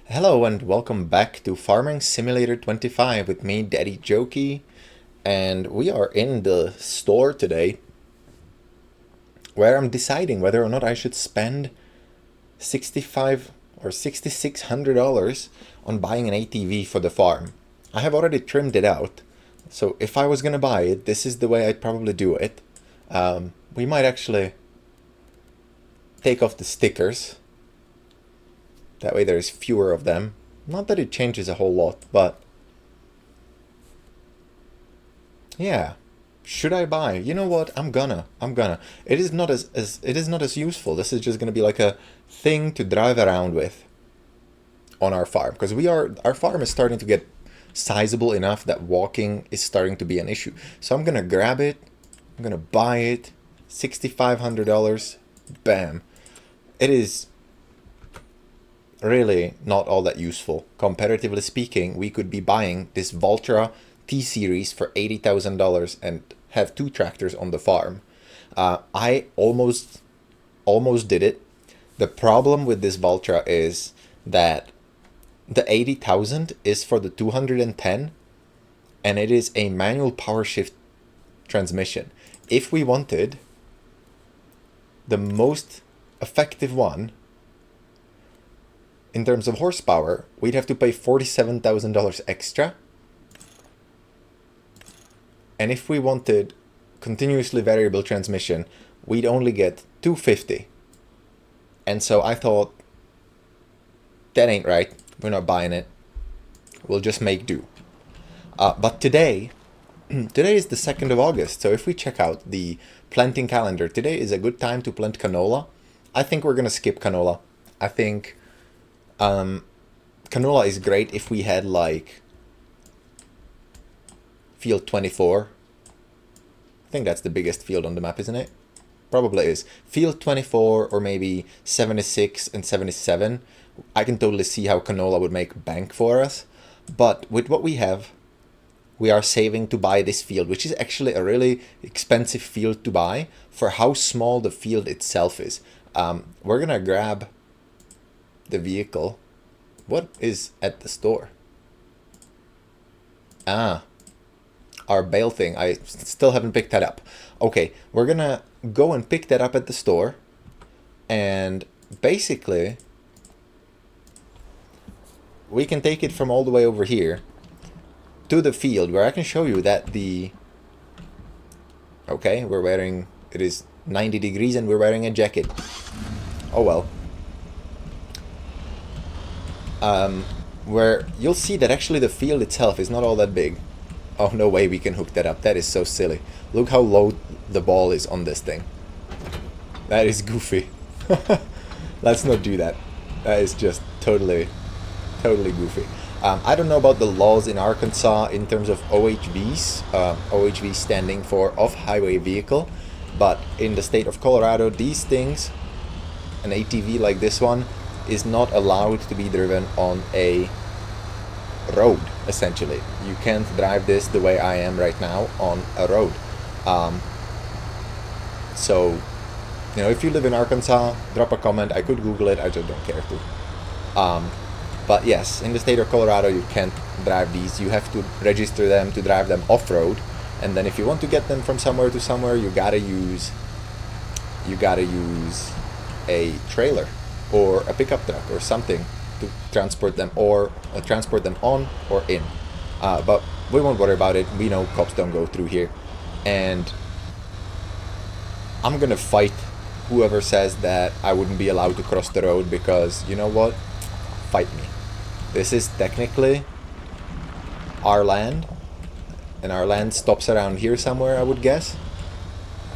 Hello and welcome back to Farming Simulator 25 with me, Daddy Jokey, and we are in the store today where I'm deciding whether or not I should spend 65 or $6,600 on buying an ATV for the farm. I have already trimmed it out, so if I was gonna buy it, this is the way I'd probably do it. We might actually take off the stickers. That way there's fewer of them. Not that it changes a whole lot, but yeah. Should I buy? You know what? I'm gonna. It is not as useful. This is just gonna be like a thing to drive around with on our farm because our farm is starting to get sizable enough that walking is starting to be an issue. So I'm gonna grab it. I'm gonna buy it. $6,500. Bam. It is really not all that useful. Comparatively speaking, we could be buying this Valtra T-Series for $80,000 and have two tractors on the farm. I almost did it. The problem with this Valtra is that the 80,000 is for the 210 and it is a manual power shift transmission. If we wanted the most effective one in terms of horsepower, we'd have to pay $47,000 extra. And if we wanted continuously variable transmission, we'd only get $250. And so I thought, that ain't right. We're not buying it. We'll just make do. But today is the 2nd of August. So if we check out the planting calendar, today is a good time to plant canola. I think we're going to skip canola. I think canola is great if we had like field 24. I think that's the biggest field on the map, isn't it? Probably is. Field 24 or maybe 76 and 77. I can totally see how canola would make bank for us. But with what we have, we are saving to buy this field, which is actually a really expensive field to buy for how small the field itself is. We're gonna grab the vehicle. What is at the store? Our bale thing. I still haven't picked that up. Okay, we're gonna go and pick that up at the store. And basically, we can take it from all the way over here to the field where I can show you that the... Okay, it is 90 degrees and we're wearing a jacket. Oh well. Where you'll see that actually the field itself is not all that big. Oh, no way we can hook that up. That is so silly. Look how low the ball is on this thing. That is goofy. Let's not do that. That is just totally goofy. I don't know about the laws in Arkansas in terms of OHVs. OHV standing for off-highway vehicle. But in the state of Colorado, these things, an ATV like this one, is not allowed to be driven on a road, essentially. You can't drive this the way I am right now on a road. So, you know, if you live in Arkansas, drop a comment. I could Google it, I just don't care to. But yes, in the state of Colorado, you can't drive these. You have to register them to drive them off-road. And then if you want to get them from somewhere to somewhere, you gotta use a trailer or a pickup truck or something to transport them, or transport them on or in. But we won't worry about it. We know cops don't go through here. And I'm gonna fight whoever says that I wouldn't be allowed to cross the road, because you know what? Fight me. This is technically our land, and our land stops around here somewhere, I would guess.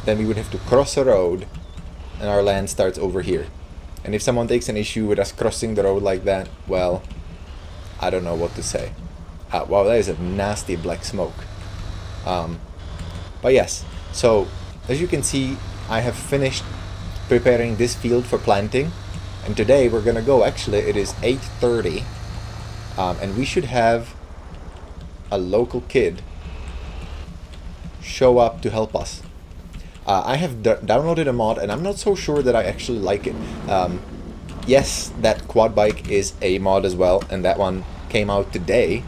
Then we would have to cross a road, and our land starts over here. And if someone takes an issue with us crossing the road like that, well, I don't know what to say. Wow, that is a nasty black smoke. But yes, so as you can see, I have finished preparing this field for planting. And today we're gonna go, actually it is 8:30, and we should have a local kid show up to help us. I have downloaded a mod, and I'm not so sure that I actually like it. yes, that quad bike is a mod as well, and that one came out today.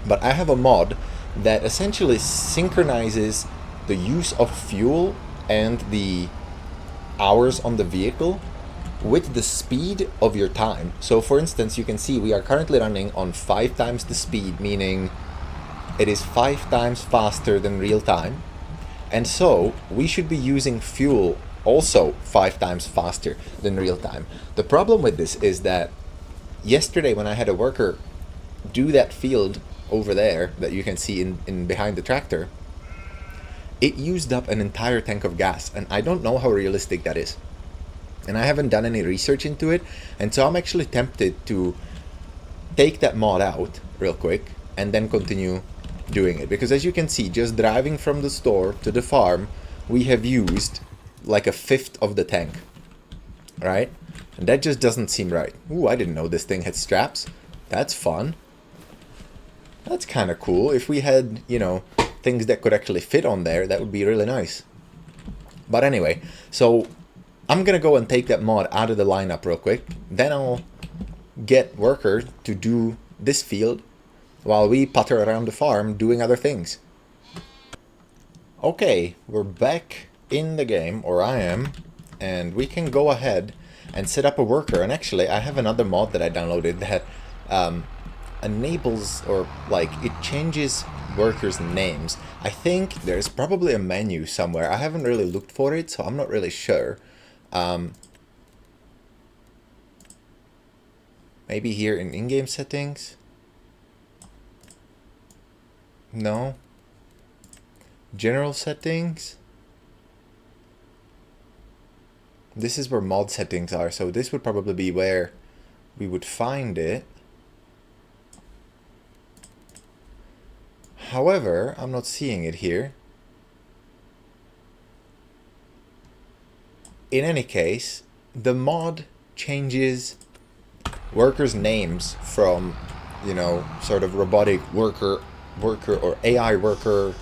But I have a mod that essentially synchronizes the use of fuel and the hours on the vehicle with the speed of your time. So for instance, you can see we are currently running on 5 times the speed, meaning it is 5 times faster than real time. And so we should be using fuel also 5 times faster than real time. The problem with this is that yesterday when I had a worker do that field over there that you can see in behind the tractor, it used up an entire tank of gas, and I don't know how realistic that is. And I haven't done any research into it, and so I'm actually tempted to take that mod out real quick and then continue doing it. Because as you can see, just driving from the store to the farm, we have used like a fifth of the tank, right? And that just doesn't seem right. Ooh, I didn't know this thing had straps. That's fun. That's kind of cool. If we had, you know, things that could actually fit on there, that would be really nice. But anyway, so I'm gonna go and take that mod out of the lineup real quick. Then I'll get worker to do this field while we putter around the farm doing other things. Okay, we're back in the game, or I am, and we can go ahead and set up a worker. And actually, I have another mod that I downloaded that enables, or like, it changes workers' names. I think there's probably a menu somewhere. I haven't really looked for it, so I'm not really sure. Maybe here in in-game settings? No. General settings? This is where mod settings are, so this would probably be where we would find it. However, I'm not seeing it here. In any case, the mod changes workers' names from, you know, sort of robotic worker or AI worker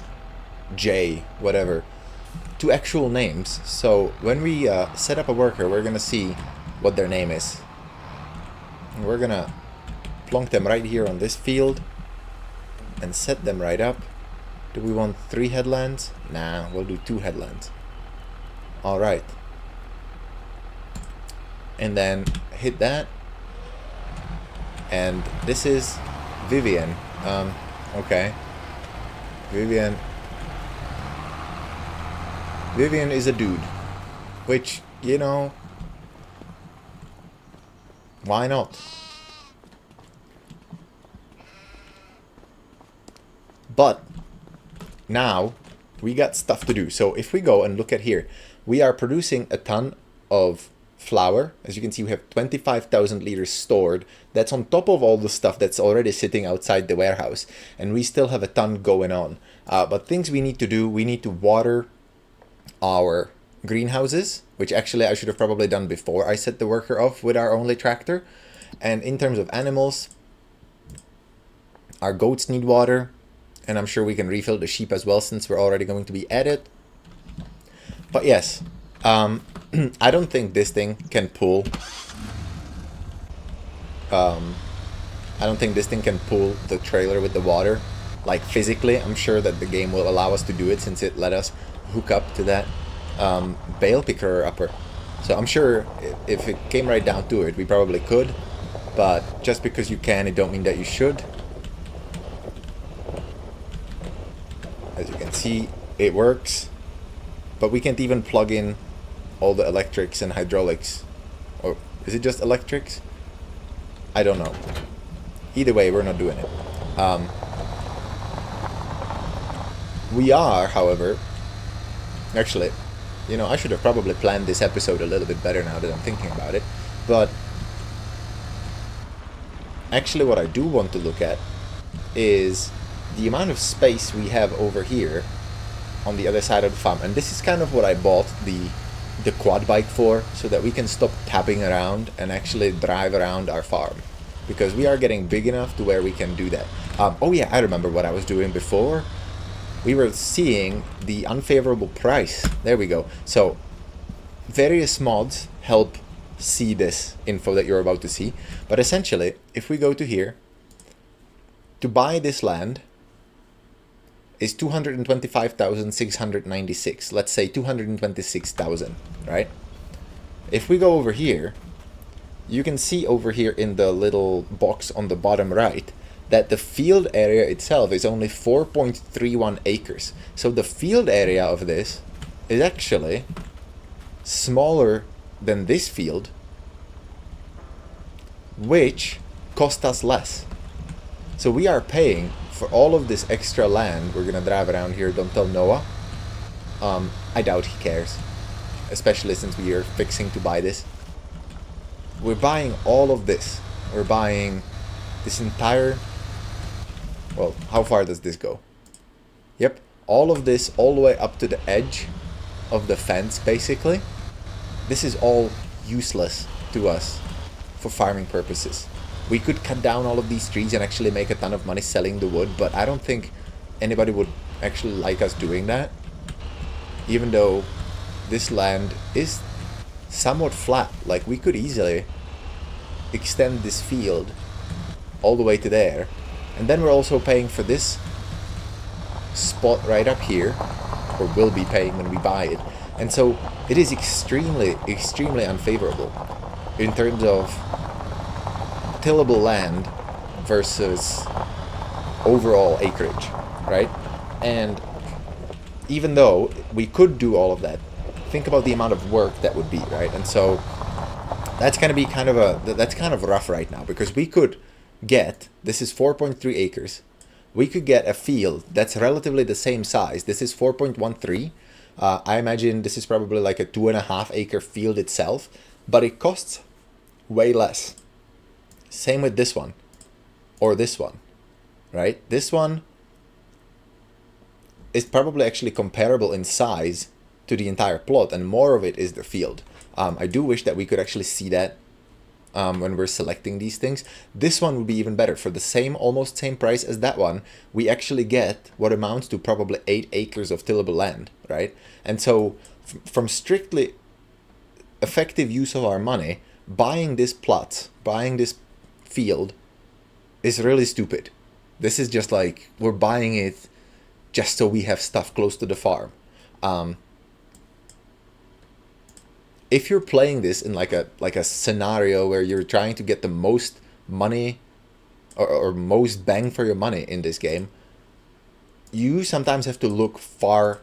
J, whatever, to actual names. So when we set up a worker, we're gonna see what their name is. And we're gonna plonk them right here on this field and set them right up. Do we want 3 headlands? Nah, we'll do 2 headlands. Alright. And then hit that. And this is Vivian. Okay. Vivian is a dude. Which, you know, why not? But now we got stuff to do. So if we go and look at here, we are producing a ton of flour. As you can see, we have 25,000 liters stored. That's on top of all the stuff that's already sitting outside the warehouse. And we still have a ton going on. But things we need to do, we need to water our greenhouses, which actually I should have probably done before I set the worker off with our only tractor. And in terms of animals, our goats need water. And I'm sure we can refill the sheep as well, since we're already going to be at it. But yes, I don't think this thing can pull. I don't think this thing can pull the trailer with the water, like physically. I'm sure that the game will allow us to do it, since it let us hook up to that bale picker upper. So I'm sure if it came right down to it, we probably could. But just because you can, it don't mean that you should. As you can see, it works, but we can't even plug in all the electrics and hydraulics. Or is it just electrics? I don't know. Either way, we're not doing it. We are, however, actually, you know, I should have probably planned this episode a little bit better now that I'm thinking about it, but actually what I do want to look at is the amount of space we have over here on the other side of the farm. And this is kind of what I bought the quad bike for, so that we can stop tapping around and actually drive around our farm, because we are getting big enough to where we can do that. Oh yeah, I remember what I was doing before. We were seeing the unfavorable price. There we go. So various mods help see this info that you're about to see. But essentially, if we go to here, to buy this land is 225,696. Let's say 226,000, right? If we go over here, you can see over here in the little box on the bottom right that the field area itself is only 4.31 acres. So the field area of this is actually smaller than this field, which cost us less. So we are paying for all of this extra land. We're gonna drive around here, don't tell Noah. I doubt he cares, especially since we are fixing to buy this. We're buying all of this. We're buying this entire, well, how far does this go? Yep, all of this all the way up to the edge of the fence, basically. This is all useless to us for farming purposes. We could cut down all of these trees and actually make a ton of money selling the wood, but I don't think anybody would actually like us doing that. Even though this land is somewhat flat, like we could easily extend this field all the way to there. And then we're also paying for this spot right up here, or will be paying when we buy it. And so it is extremely unfavorable in terms of tillable land versus overall acreage, right? And even though we could do all of that, think about the amount of work that would be, right? And so that's going to be kind of rough right now, because we could get, this is 4.3 acres, we could get a field that's relatively the same size. This is 4.13. I imagine this is probably like a 2.5 acre field itself, but it costs way less. Same with this one, or this one, right? This one is probably actually comparable in size to the entire plot, and more of it is the field. I do wish that we could actually see that when we're selecting these things. This one would be even better. For the same, almost same price as that one, we actually get what amounts to probably 8 acres of tillable land, right? And so from strictly effective use of our money, buying this plot, buying this field is really stupid. This is just like, we're buying it just so we have stuff close to the farm. If you're playing this in like a scenario where you're trying to get the most money or most bang for your money in this game, you sometimes have to look far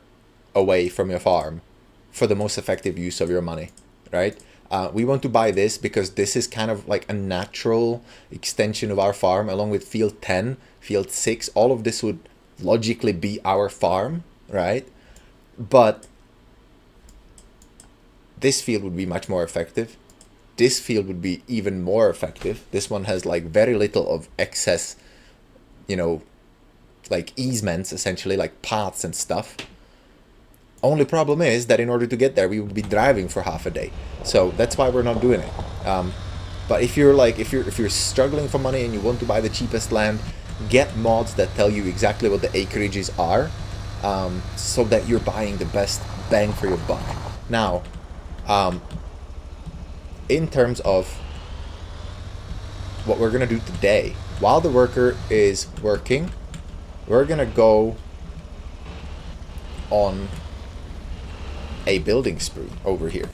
away from your farm for the most effective use of your money, right? We want to buy this because this is kind of like a natural extension of our farm, along with field 10, field 6. All of this would logically be our farm, right? But this field would be much more effective. This field would be even more effective. This one has like very little of excess, you know, like easements, essentially, like paths and stuff. Only problem is that in order to get there, we would be driving for half a day. So that's why we're not doing it. But if you're like, if you're struggling for money and you want to buy the cheapest land, get mods that tell you exactly what the acreages are, so that you're buying the best bang for your buck. Now, in terms of what we're gonna do today, while the worker is working, we're gonna go on a building spree over here.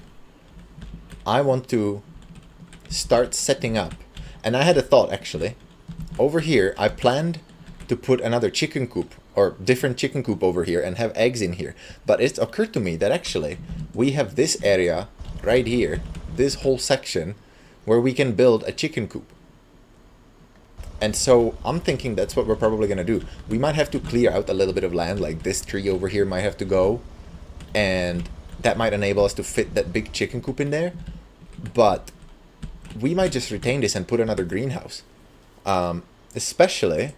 I want to start setting up, and I had a thought actually. Over here, I planned to put another chicken coop, or different chicken coop over here, and have eggs in here. But it's occurred to me that actually we have this area right here, this whole section, where we can build a chicken coop. And so I'm thinking that's what we're probably gonna do. We might have to clear out a little bit of land, like this tree over here might have to go, and that might enable us to fit that big chicken coop in there. But we might just retain this and put another greenhouse, especially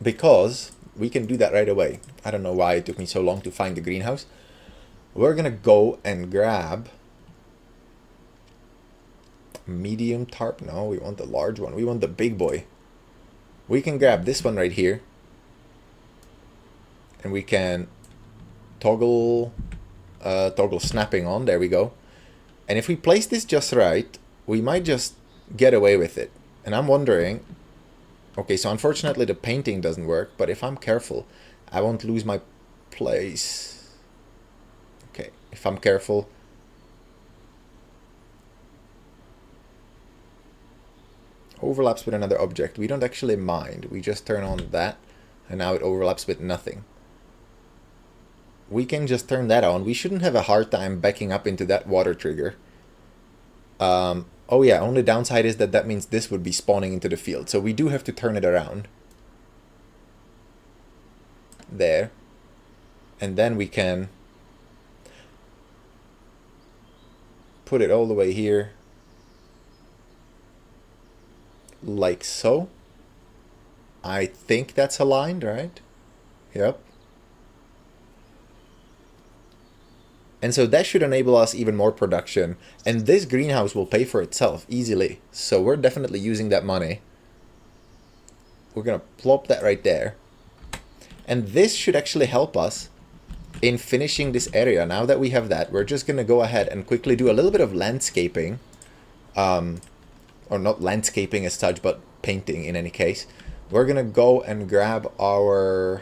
because we can do that right away. I don't know why it took me so long to find the greenhouse. We're gonna go and grab medium tarp. No, we want the large one. We want the big boy. We can grab this one right here, and we can toggle snapping on. There we go. And if we place this just right, we might just get away with it. And I'm wondering, okay, so unfortunately the painting doesn't work, but if I'm careful, I won't lose my place. Okay, if I'm careful. Overlaps with another object. We don't actually mind. We just turn on that, and now it overlaps with nothing. We can just turn that on. We shouldn't have a hard time backing up into that water trigger. Oh yeah, only downside is that means this would be spawning into the field. So we do have to turn it around. There. And then we can put it all the way here. Like so. I think that's aligned, right? Yep. And so that should enable us even more production. And this greenhouse will pay for itself easily. So we're definitely using that money. We're going to plop that right there. And this should actually help us in finishing this area. Now that we have that, we're just going to go ahead and quickly do a little bit of landscaping. Or not landscaping as such, but painting in any case. We're going to go and grab our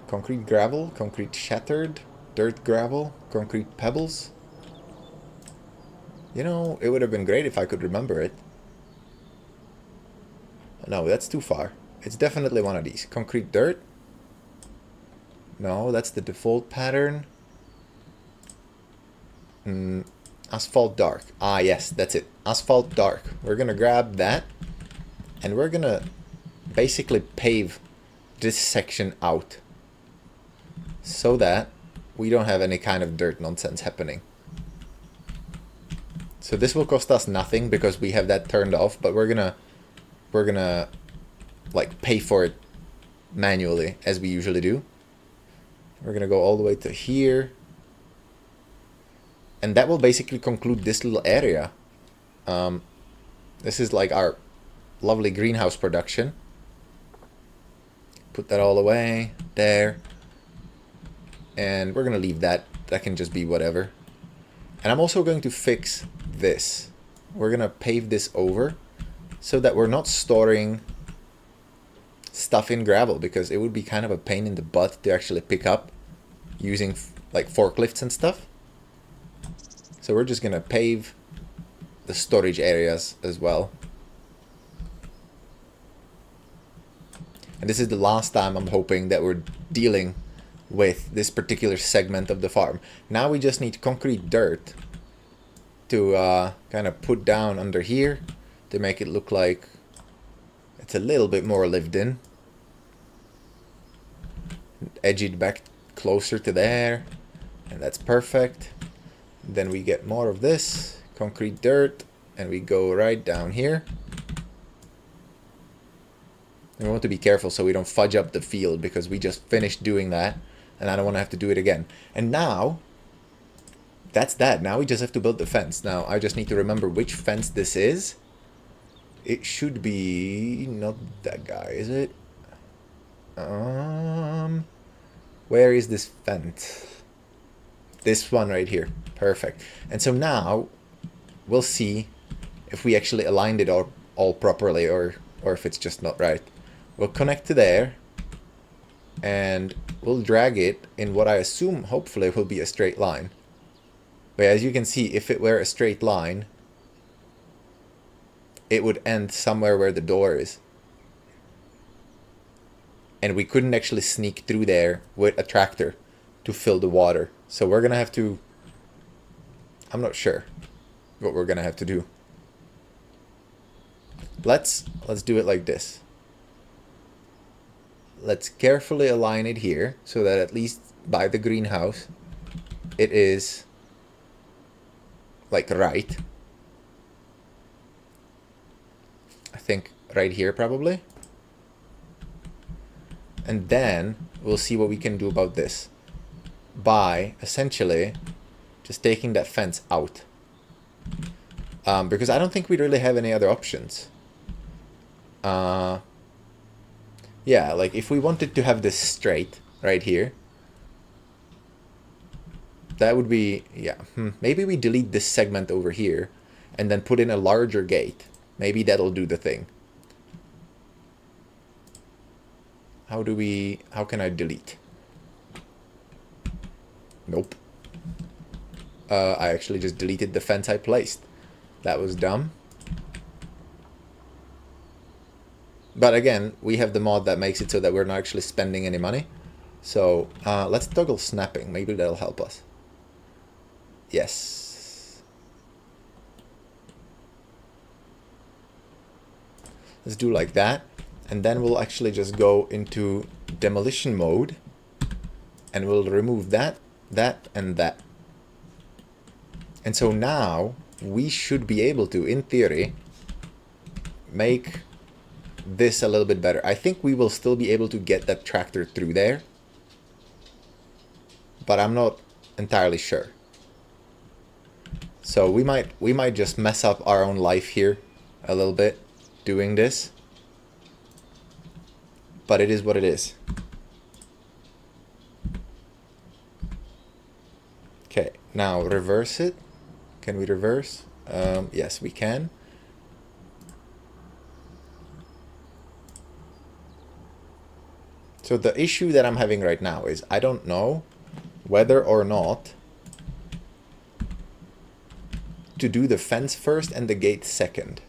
concrete gravel, concrete shattered, dirt gravel, concrete pebbles. You know, it would have been great if I could remember it. No, that's too far. It's definitely one of these. Concrete dirt. No, that's the default pattern. Asphalt dark. Ah, yes, that's it. Asphalt dark. We're gonna grab that. And we're gonna basically pave this section out. So that we don't have any kind of dirt nonsense happening. So this will cost us nothing because we have that turned off, but we're gonna like pay for it manually as we usually do. We're gonna go all the way to here. And that will basically conclude this little area. This is like our lovely greenhouse production. Put that all away there. And we're going to leave that. That can just be whatever. And I'm also going to fix this. We're going to pave this over so that we're not storing stuff in gravel, because it would be kind of a pain in the butt to actually pick up using like forklifts and stuff. So we're just going to pave the storage areas as well. And this is the last time I'm hoping that we're dealing with this particular segment of the farm. Now we just need concrete dirt to kind of put down under here to make it look like it's a little bit more lived in. Edge it back closer to there, and that's perfect. Then we get more of this concrete dirt, and we go right down here. And we want to be careful so we don't fudge up the field, because we just finished doing that. And I don't want to have to do it again. And now, that's that. Now we just have to build the fence. Now, I just need to remember which fence this is. It should be not that guy, is it? Where is this fence? This one right here. Perfect. And so now, we'll see if we actually aligned it all properly, or if it's just not right. We'll connect to there. And we'll drag it in what I assume hopefully will be a straight line. But as you can see, if it were a straight line, it would end somewhere where the door is. And we couldn't actually sneak through there with a tractor to fill the water. So we're gonna have to... I'm not sure what we're gonna have to do. Let's do it like this. Let's carefully align it here so that at least by the greenhouse it is like right. I think right here probably. And then we'll see what we can do about this by essentially just taking that fence out. Because I don't think we really have any other options. Yeah, like if we wanted to have this straight right here, That would be, yeah. Maybe we delete this segment over here and then put in a larger gate. Maybe that'll do the thing. How can I delete? Nope. I actually just deleted the fence I placed. That was dumb. But again, we have the mod that makes it so that we're not actually spending any money. So let's toggle snapping. Maybe that'll help us. Yes. Let's do like that. And then we'll actually just go into demolition mode. And we'll remove that, that, and that. And so now we should be able to, in theory, make this a little bit better. I think we will still be able to get that tractor through there. But I'm not entirely sure. So we might just mess up our own life here a little bit doing this. But it is what it is. Okay, now reverse it. Can we reverse? Yes, we can. So the issue that I'm having right now is I don't know whether or not to do the fence first and the gate second.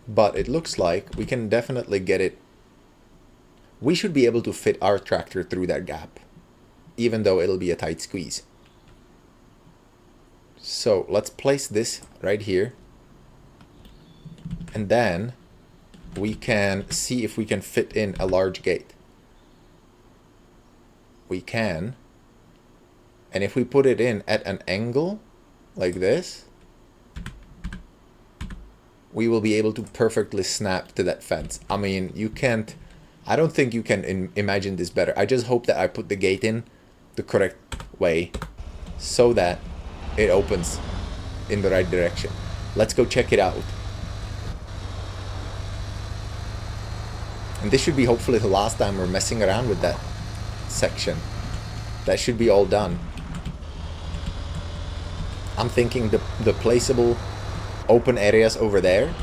But it looks like we can definitely get it. We should be able to fit our tractor through that gap, even though it'll be a tight squeeze. So let's place this right here. And then we can see if we can fit in a large gate. We can. And if we put it in at an angle like this, we will be able to perfectly snap to that fence. I mean, you can't, I don't think you can imagine this better. I just hope that I put the gate in the correct way so that it opens in the right direction. Let's go check it out. And this should be hopefully the last time we're messing around with that section. That should be all done. I'm thinking the placeable open areas over there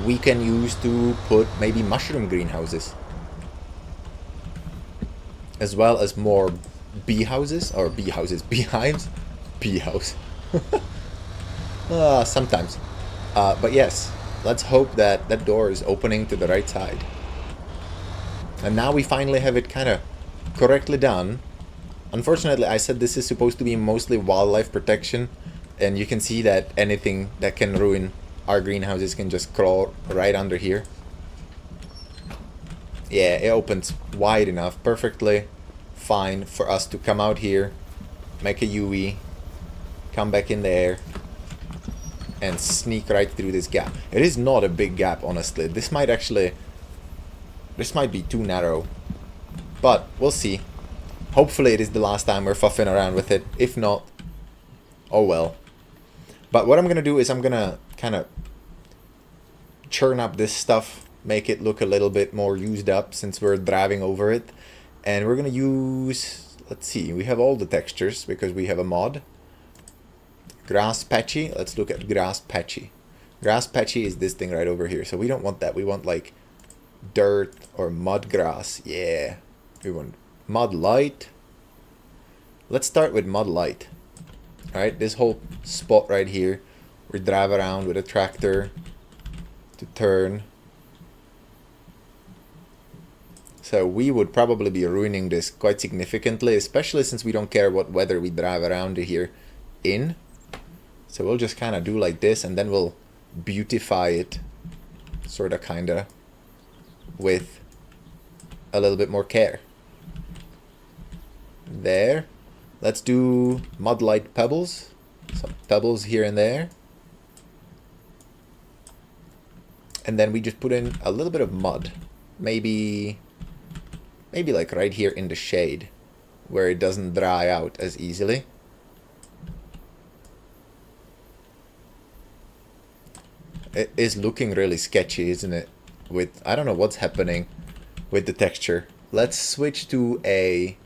we can use to put maybe mushroom greenhouses, as well as more beehives. Beehouse. Sometimes. But yes, let's hope that that door is opening to the right side. And now we finally have it kind of correctly done. Unfortunately, I said this is supposed to be mostly wildlife protection, and you can see that anything that can ruin our greenhouses can just crawl right under here. Yeah, it opens wide enough, perfectly fine for us to come out here, make a UE, come back in there, and sneak right through this gap. It is not a big gap, honestly. This might be too narrow, but we'll see. Hopefully it is the last time we're fuffing around with it. If not, oh well. But what I'm gonna do is I'm gonna kind of churn up this stuff, make it look a little bit more used up since we're driving over it. And we're gonna use, let's see, we have all the textures because we have a mod. Grass patchy, let's look at grass patchy. Grass patchy is this thing right over here, so we don't want that. We want like dirt or mud grass. Yeah, we want mud light. Let's start with mud light. Alright, this whole spot right here, we drive around with a tractor to turn. So we would probably be ruining this quite significantly, especially since we don't care what weather we drive around here in. So we'll just kind of do like this, and then we'll beautify it, sort of, kind of, with a little bit more care. There. Let's do mud light pebbles. Some pebbles here and there. And then we just put in a little bit of mud. Maybe like right here in the shade, where it doesn't dry out as easily. It is looking really sketchy, isn't it? with... I don't know what's happening with the texture. Let's switch to a...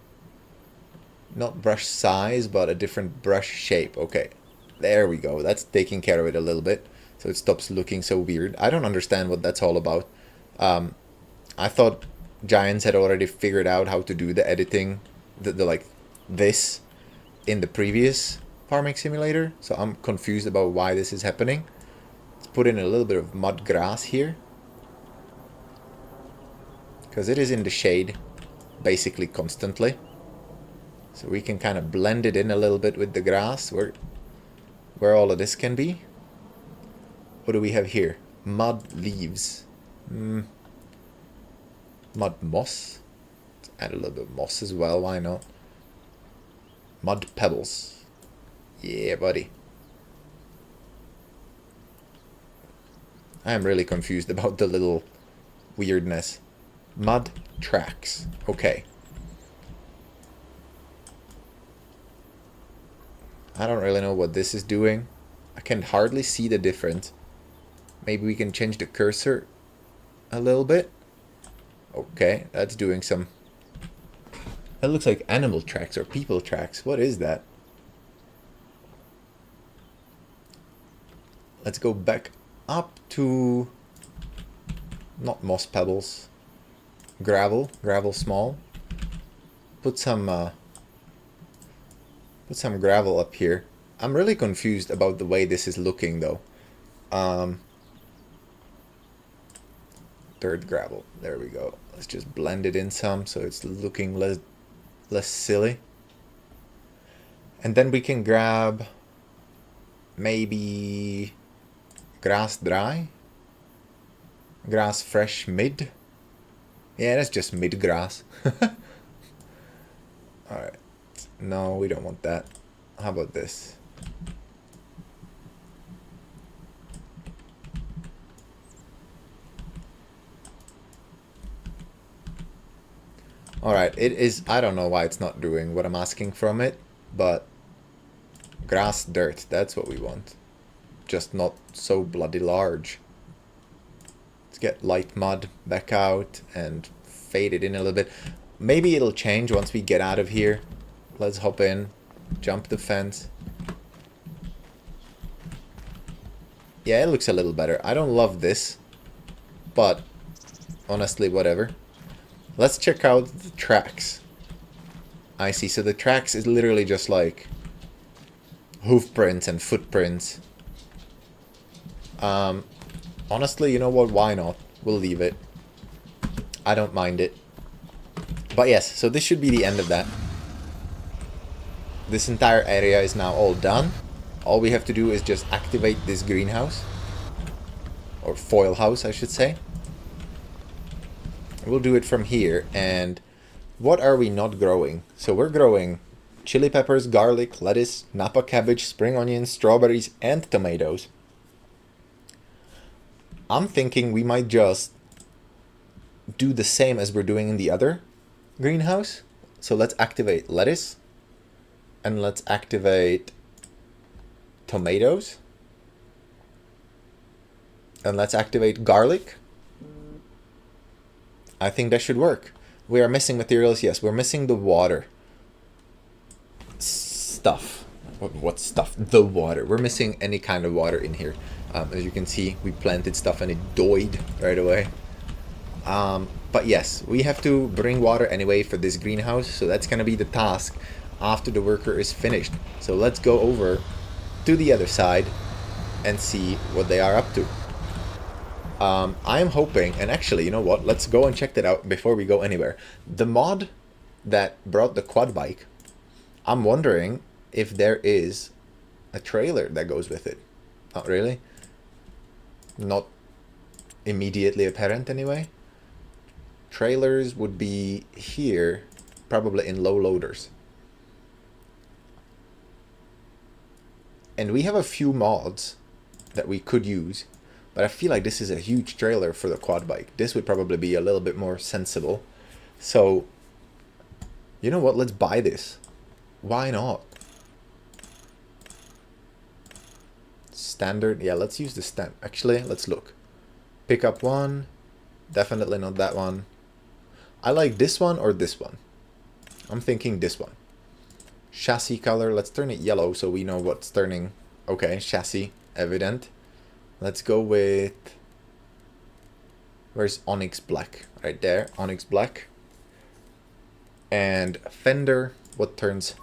not brush size, but a different brush shape. Okay, there we go. That's taking care of it a little bit. So it stops looking so weird. I don't understand what that's all about. I thought Giants had already figured out how to do the editing, the like this, in the previous farming simulator. So I'm confused about why this is happening. Let's put in a little bit of mud grass here, because it is in the shade basically constantly. So we can kind of blend it in a little bit with the grass where all of this can be. What do we have here? Mud leaves. Mud moss. Let's add a little bit of moss as well, why not? Mud pebbles. Yeah, buddy. I am really confused about the little weirdness. Mud tracks. Okay. I don't really know what this is doing. I can hardly see the difference. Maybe we can change the cursor a little bit. Okay, that's doing some... That looks like animal tracks or people tracks. What is that? Let's go back up to... not moss pebbles. Gravel. Gravel small. Put some gravel up here. I'm really confused about the way this is looking though. Dirt gravel. There we go. Let's just blend it in some so it's looking less silly. And then we can grab maybe grass dry. Grass fresh mid. Yeah, that's just mid grass. Alright. No, we don't want that. How about this? Alright, it is... I don't know why it's not doing what I'm asking from it, but... grass dirt, that's what we want. Just not so bloody large. Let's get light mud back out and fade it in a little bit. Maybe it'll change once we get out of here. Let's hop in, jump the fence. Yeah, it looks a little better. I don't love this, but honestly, whatever. Let's check out the tracks. I see, so the tracks is literally just like hoof prints and footprints. Honestly, you know what? Why not? We'll leave it. I don't mind it. But yes, so this should be the end of that. This entire area is now all done. All we have to do is just activate this greenhouse. Or foil house, I should say. We'll do it from here. And what are we not growing? So we're growing chili peppers, garlic, lettuce, Napa cabbage, spring onions, strawberries, and tomatoes. I'm thinking we might just do the same as we're doing in the other greenhouse. So let's activate lettuce. And let's activate tomatoes. And let's activate garlic. I think that should work. We are missing materials. Yes, we're missing the water. Stuff. What stuff? The water. We're missing any kind of water in here. As you can see, we planted stuff and it died right away. But yes, we have to bring water anyway for this greenhouse. So that's going to be the task after the worker is finished. So let's go over to the other side and see what they are up to. I am hoping, and actually, you know what? Let's go and check that out before we go anywhere. The mod that brought the quad bike, I'm wondering if there is a trailer that goes with it. Not really. Not immediately apparent anyway. Trailers would be here, probably in low loaders. And we have a few mods that we could use, but I feel like this is a huge trailer for the quad bike. This would probably be a little bit more sensible. So, you know what? Let's buy this. Why not? Standard. Yeah, let's use the stand. Actually, let's look. Pick up one. Definitely not that one. I like this one or this one. I'm thinking this one. Chassis color, let's turn it yellow so we know what's turning. Okay, chassis, evident. Let's go with... Where's onyx black? Right there, onyx black. And fender, what turns?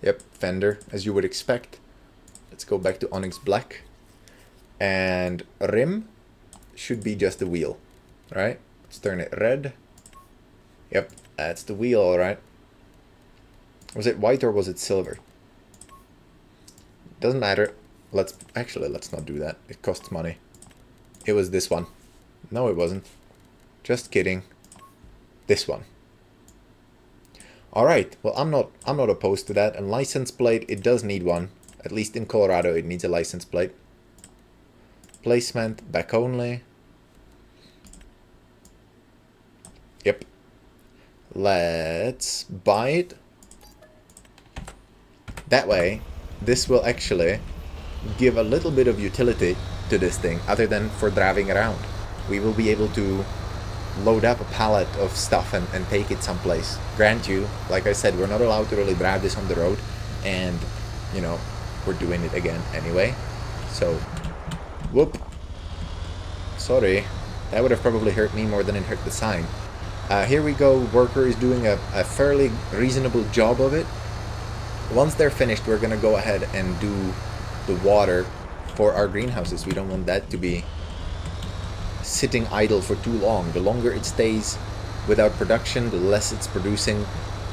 Yep, fender, as you would expect. Let's go back to onyx black. And rim should be just the wheel, right? Let's turn it red. Yep, that's the wheel, alright. Was it white or was it silver? Doesn't matter. Let's not do that. It costs money. It was this one. No, it wasn't. Just kidding. This one. Alright, well I'm not opposed to that. And license plate, it does need one. At least in Colorado it needs a license plate. Placement, back only. Yep. Let's buy it. That way, this will actually give a little bit of utility to this thing, other than for driving around. We will be able to load up a pallet of stuff and take it someplace. Grant you, like I said, we're not allowed to really drive this on the road, and, you know, we're doing it again anyway. So, whoop. Sorry. That would have probably hurt me more than it hurt the sign. Here we go. Worker is doing a fairly reasonable job of it. Once they're finished, we're gonna go ahead and do the water for our greenhouses. We don't want that to be sitting idle for too long. The longer it stays without production, the less it's producing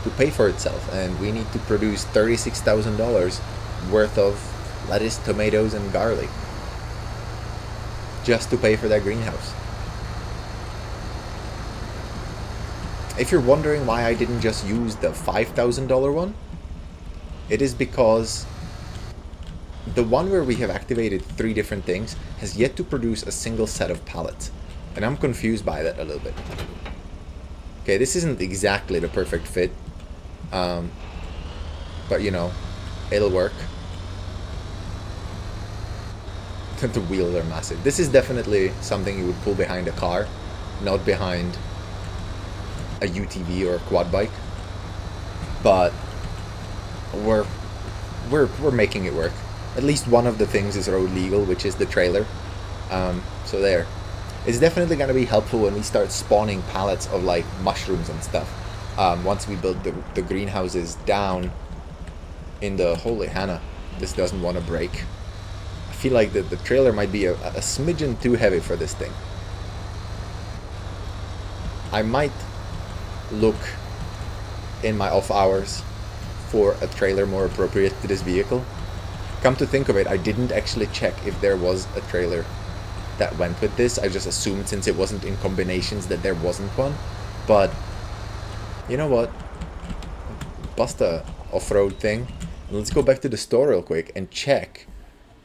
to pay for itself. And we need to produce $36,000 worth of lettuce, tomatoes, and garlic just to pay for that greenhouse. If you're wondering why I didn't just use the $5,000 one, it is because the one where we have activated 3 different things has yet to produce a single set of pallets. And I'm confused by that a little bit. Okay, this isn't exactly the perfect fit. But, you know, it'll work. The wheels are massive. This is definitely something you would pull behind a car, not behind a UTV or a quad bike. But we're making it work. At least one of the things is road legal, which is the trailer. So there. It's definitely going to be helpful when we start spawning pallets of like mushrooms and stuff. Once we build the greenhouses down in the... Holy Hannah, this doesn't want to break. I feel like the trailer might be a smidgen too heavy for this thing. I might look in my off hours for a trailer more appropriate to this vehicle. Come to think of it, I didn't actually check if there was a trailer that went with this. I just assumed since it wasn't in combinations that there wasn't one. But you know what? Bust a off-road thing. Let's go back to the store real quick and check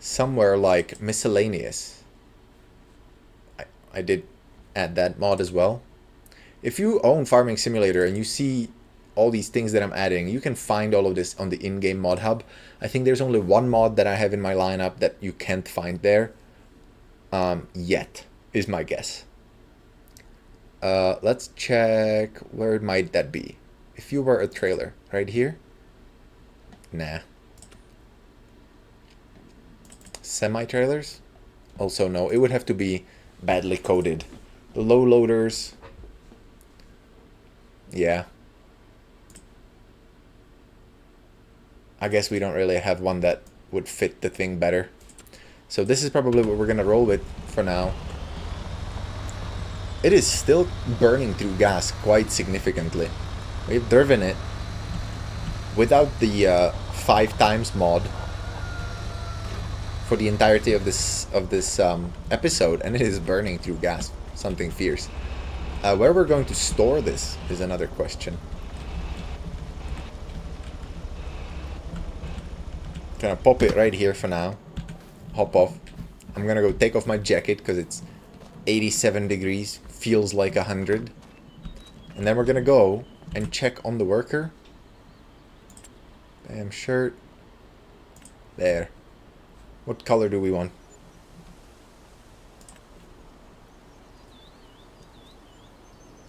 somewhere like miscellaneous. I did add that mod as well. If you own Farming Simulator and you see all these things that I'm adding, you can find all of this on the in-game mod hub. I think there's only one mod that I have in my lineup that you can't find there. Yet, is my guess. Let's check, where might that be? If you were a trailer, right here? Nah. Semi-trailers? Also no, it would have to be badly coded. The low loaders... Yeah. I guess we don't really have one that would fit the thing better. So this is probably what we're gonna roll with for now. It is still burning through gas quite significantly. We've driven it without the 5 times mod for the entirety of this episode, and it is burning through gas. Something fierce. Where we're going to store this is another question. Gonna pop it right here for now. Hop off. I'm gonna go take off my jacket because it's 87 degrees. Feels like 100. And then we're gonna go and check on the worker. Damn shirt. There. What color do we want?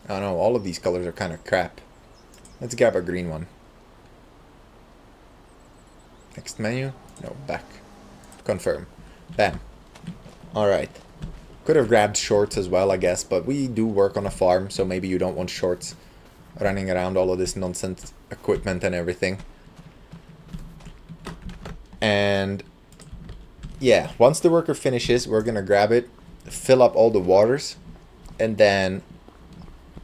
Oh no, all of these colors are kind of crap. Let's grab a green one. Next menu? No, back. Confirm. Bam. Alright. Could have grabbed shorts as well, I guess, but we do work on a farm, so maybe you don't want shorts running around all of this nonsense equipment and everything. And yeah, once the worker finishes, we're gonna grab it, fill up all the waters, and then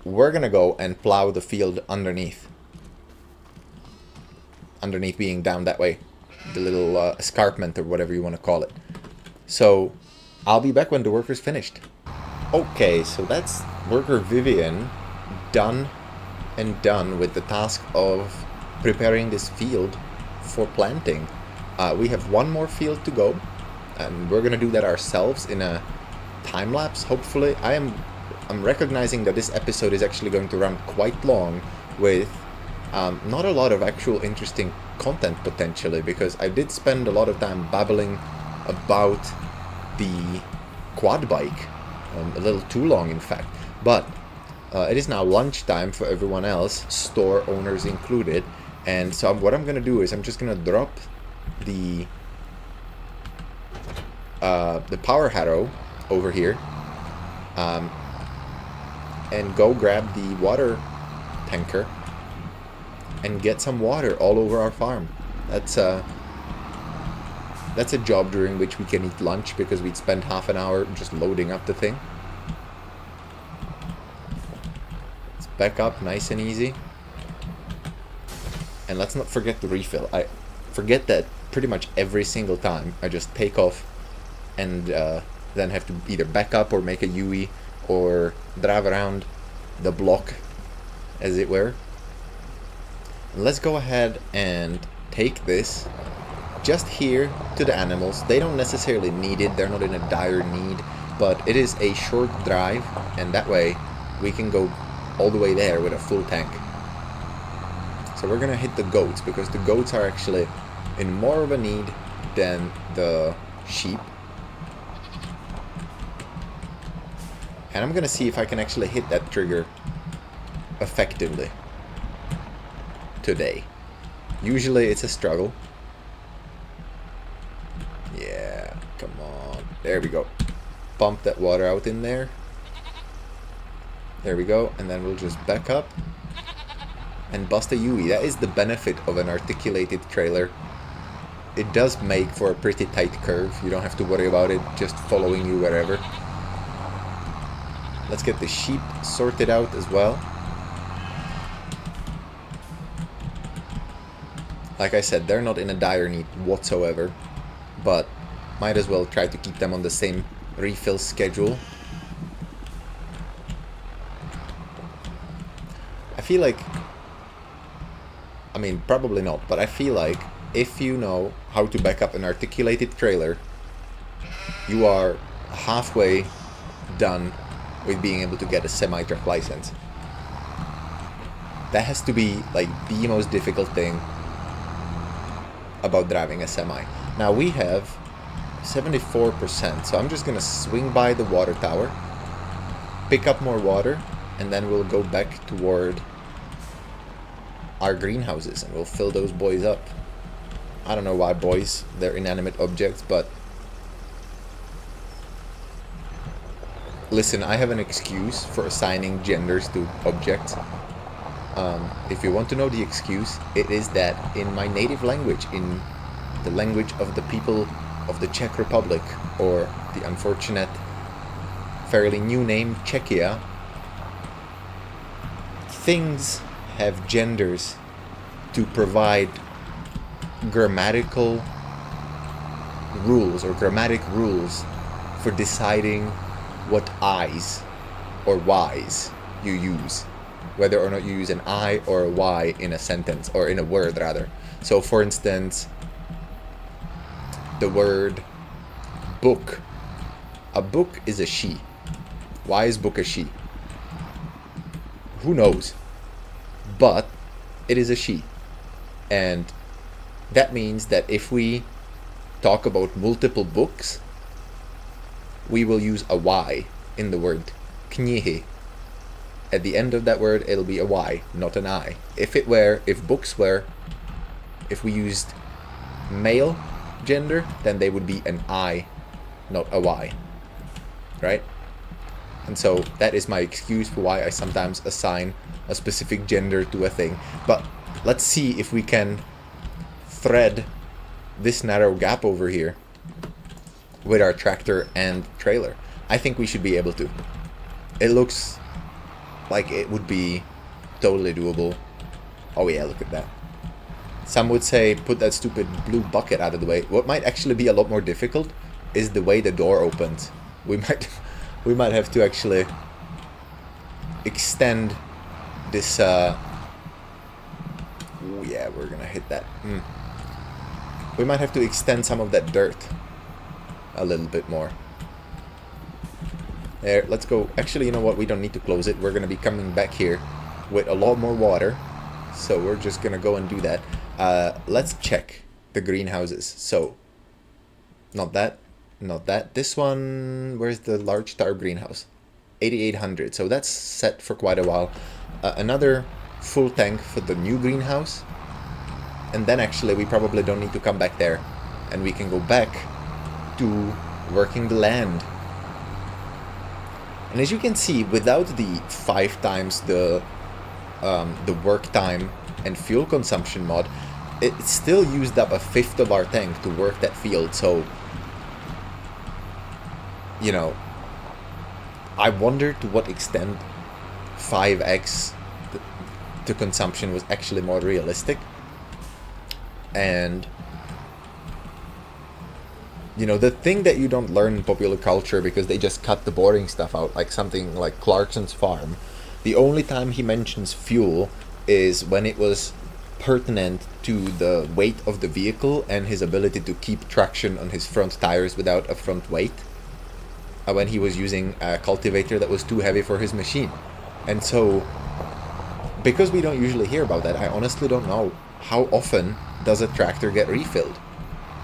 we're gonna go and plow the field underneath. Underneath being down that way. The little escarpment or whatever you want to call it. So I'll be back when the worker's finished. Okay, so that's worker Vivian done with the task of preparing this field for planting. We have one more field to go, and we're gonna do that ourselves in a time lapse. Hopefully, I'm recognizing that this episode is actually going to run quite long with not a lot of actual interesting content potentially, because I did spend a lot of time babbling about the quad bike, a little too long in fact, but it is now lunchtime for everyone else, store owners included, and so what I'm gonna do is I'm just gonna drop the power harrow over here and go grab the water tanker and get some water all over our farm. That's a job during which we can eat lunch, because we'd spend half an hour just loading up the thing. Let's back up nice and easy. And let's not forget to refill. I forget that pretty much every single time. I just take off and then have to either back up or make a UE or drive around the block, as it were. Let's go ahead and take this just here to the animals. They don't necessarily need it, they're not in a dire need, but it is a short drive, and that way we can go all the way there with a full tank. So we're gonna hit the goats, because the goats are actually in more of a need than the sheep. And I'm gonna see if I can actually hit that trigger effectively today. Usually it's a struggle. Yeah, come on. There we go. Pump that water out in there. There we go. And then we'll just back up and bust a UE. That is the benefit of an articulated trailer. It does make for a pretty tight curve. You don't have to worry about it just following you wherever. Let's get the sheep sorted out as well. Like I said, they're not in a dire need whatsoever, but might as well try to keep them on the same refill schedule. I feel like, I mean, probably not, but I feel like if you know how to back up an articulated trailer, you are halfway done with being able to get a semi-truck license. That has to be like the most difficult thing about driving a semi. Now we have 74%, so I'm just gonna swing by the water tower, pick up more water, and then we'll go back toward our greenhouses and we'll fill those boys up. I don't know why boys, they're inanimate objects, but listen, I have an excuse for assigning genders to objects. If you want to know the excuse, it is that in my native language, in the language of the people of the Czech Republic, or the unfortunate, fairly new name Czechia, things have genders to provide grammatical rules or grammatic rules for deciding what I's or Y's you use, whether or not you use an I or a Y in a sentence, or in a word rather. So for instance, the word book. A book is a she. Why is book a she? Who knows? But it is a she. And that means that if we talk about multiple books, we will use a Y in the word knihy. At the end of that word, it'll be a Y, not an I. If we used male gender, then they would be an I, not a Y, right? And so that is my excuse for why I sometimes assign a specific gender to a thing. But let's see if we can thread this narrow gap over here with our tractor and trailer. I think we should be able to. It looks like it would be totally doable. Oh yeah, look at that. Some would say put that stupid blue bucket out of the way. What might actually be a lot more difficult is the way the door opens. We might have to actually extend this oh yeah, we're gonna hit that. We might have to extend some of that dirt a little bit more. There, let's go. Actually, you know what? We don't need to close it. We're gonna be coming back here with a lot more water. So we're just gonna go and do that. Let's check the greenhouses. So, not that. This one, where's the large star greenhouse? 8800. So that's set for quite a while. Another full tank for the new greenhouse. And then actually we probably don't need to come back there. And we can go back to working the land. And as you can see, without the 5 times the work time and fuel consumption mod, it still used up a fifth of our tank to work that field. So, you know, I wonder to what extent 5x the consumption was actually more realistic. And, you know, the thing that you don't learn in popular culture because they just cut the boring stuff out, like something like Clarkson's farm, the only time he mentions fuel is when it was pertinent to the weight of the vehicle and his ability to keep traction on his front tires without a front weight. When he was using a cultivator that was too heavy for his machine. And so, because we don't usually hear about that, I honestly don't know how often does a tractor get refilled.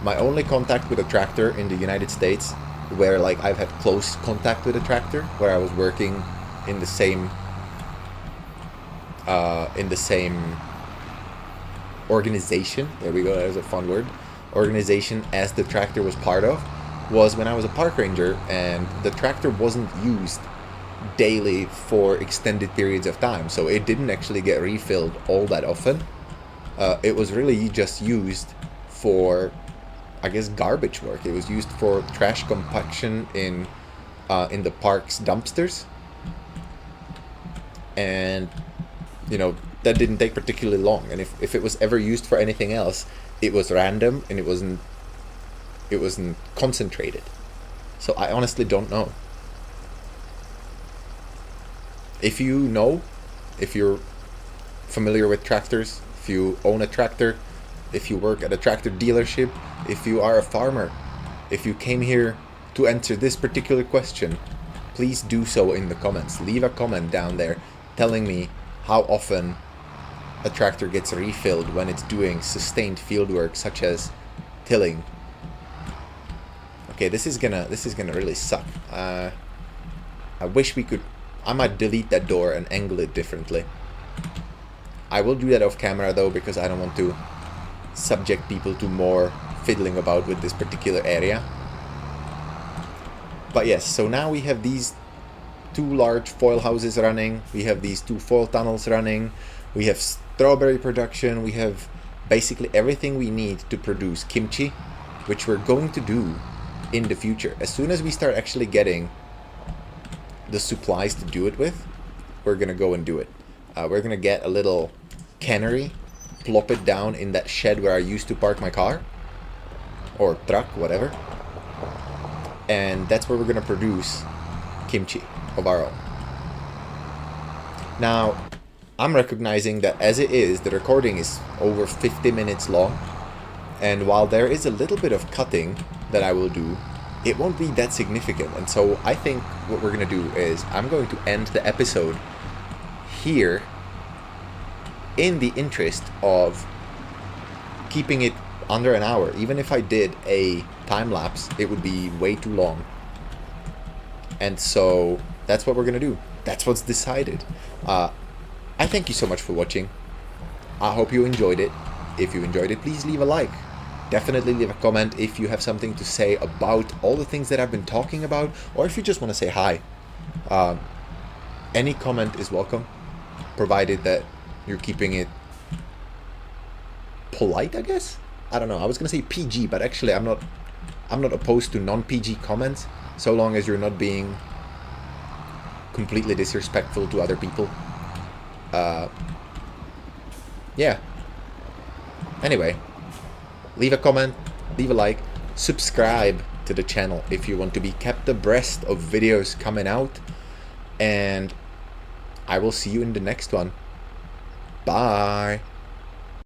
My only contact with a tractor in the United States, where like I've had close contact with a tractor, where I was working in the same organization, there we go, that was a fun word, organization as the tractor was part of, was when I was a park ranger and the tractor wasn't used daily for extended periods of time, so it didn't actually get refilled all that often. It was really just used for, I guess, garbage work. It was used for trash compaction in the park's dumpsters, and you know that didn't take particularly long. And if it was ever used for anything else, it was random and it wasn't concentrated. So I honestly don't know. If you know, if you're familiar with tractors, if you own a tractor, if you work at a tractor dealership, if you are a farmer, if you came here to answer this particular question, please do so in the comments. Leave a comment down there telling me how often a tractor gets refilled when it's doing sustained field work such as tilling. Okay, this is gonna really suck. I wish we could. I might delete that door and angle it differently. I will do that off camera though, because I don't want to subject people to more fiddling about with this particular area. But yes, so now we have these 2 large foil houses running, we have these 2 foil tunnels running, we have strawberry production, we have basically everything we need to produce kimchi, which we're going to do in the future. As soon as we start actually getting the supplies to do it with, we're gonna go and do it. We're gonna get a little cannery, plop it down in that shed where I used to park my car or truck, whatever, and that's where we're gonna produce kimchi of our own. Now I'm recognizing that as it is, the recording is over 50 minutes long, and while there is a little bit of cutting that I will do, it won't be that significant. And so I think what we're going to do is I'm going to end the episode here in the interest of keeping it under an hour. Even if I did a time lapse, it would be way too long. And so that's what we're going to do. that's what's decided. I thank you so much for watching. I hope you enjoyed it. If you enjoyed it, please leave a like. Definitely leave a comment if you have something to say about all the things that I've been talking about, or if you just want to say hi. Any comment is welcome, provided that you're keeping it polite, I guess? I don't know. I was gonna say PG, but actually I'm not opposed to non-PG comments, so long as you're not being completely disrespectful to other people. Yeah. Anyway, leave a comment, leave a like, subscribe to the channel if you want to be kept abreast of videos coming out, and I will see you in the next one. Bye.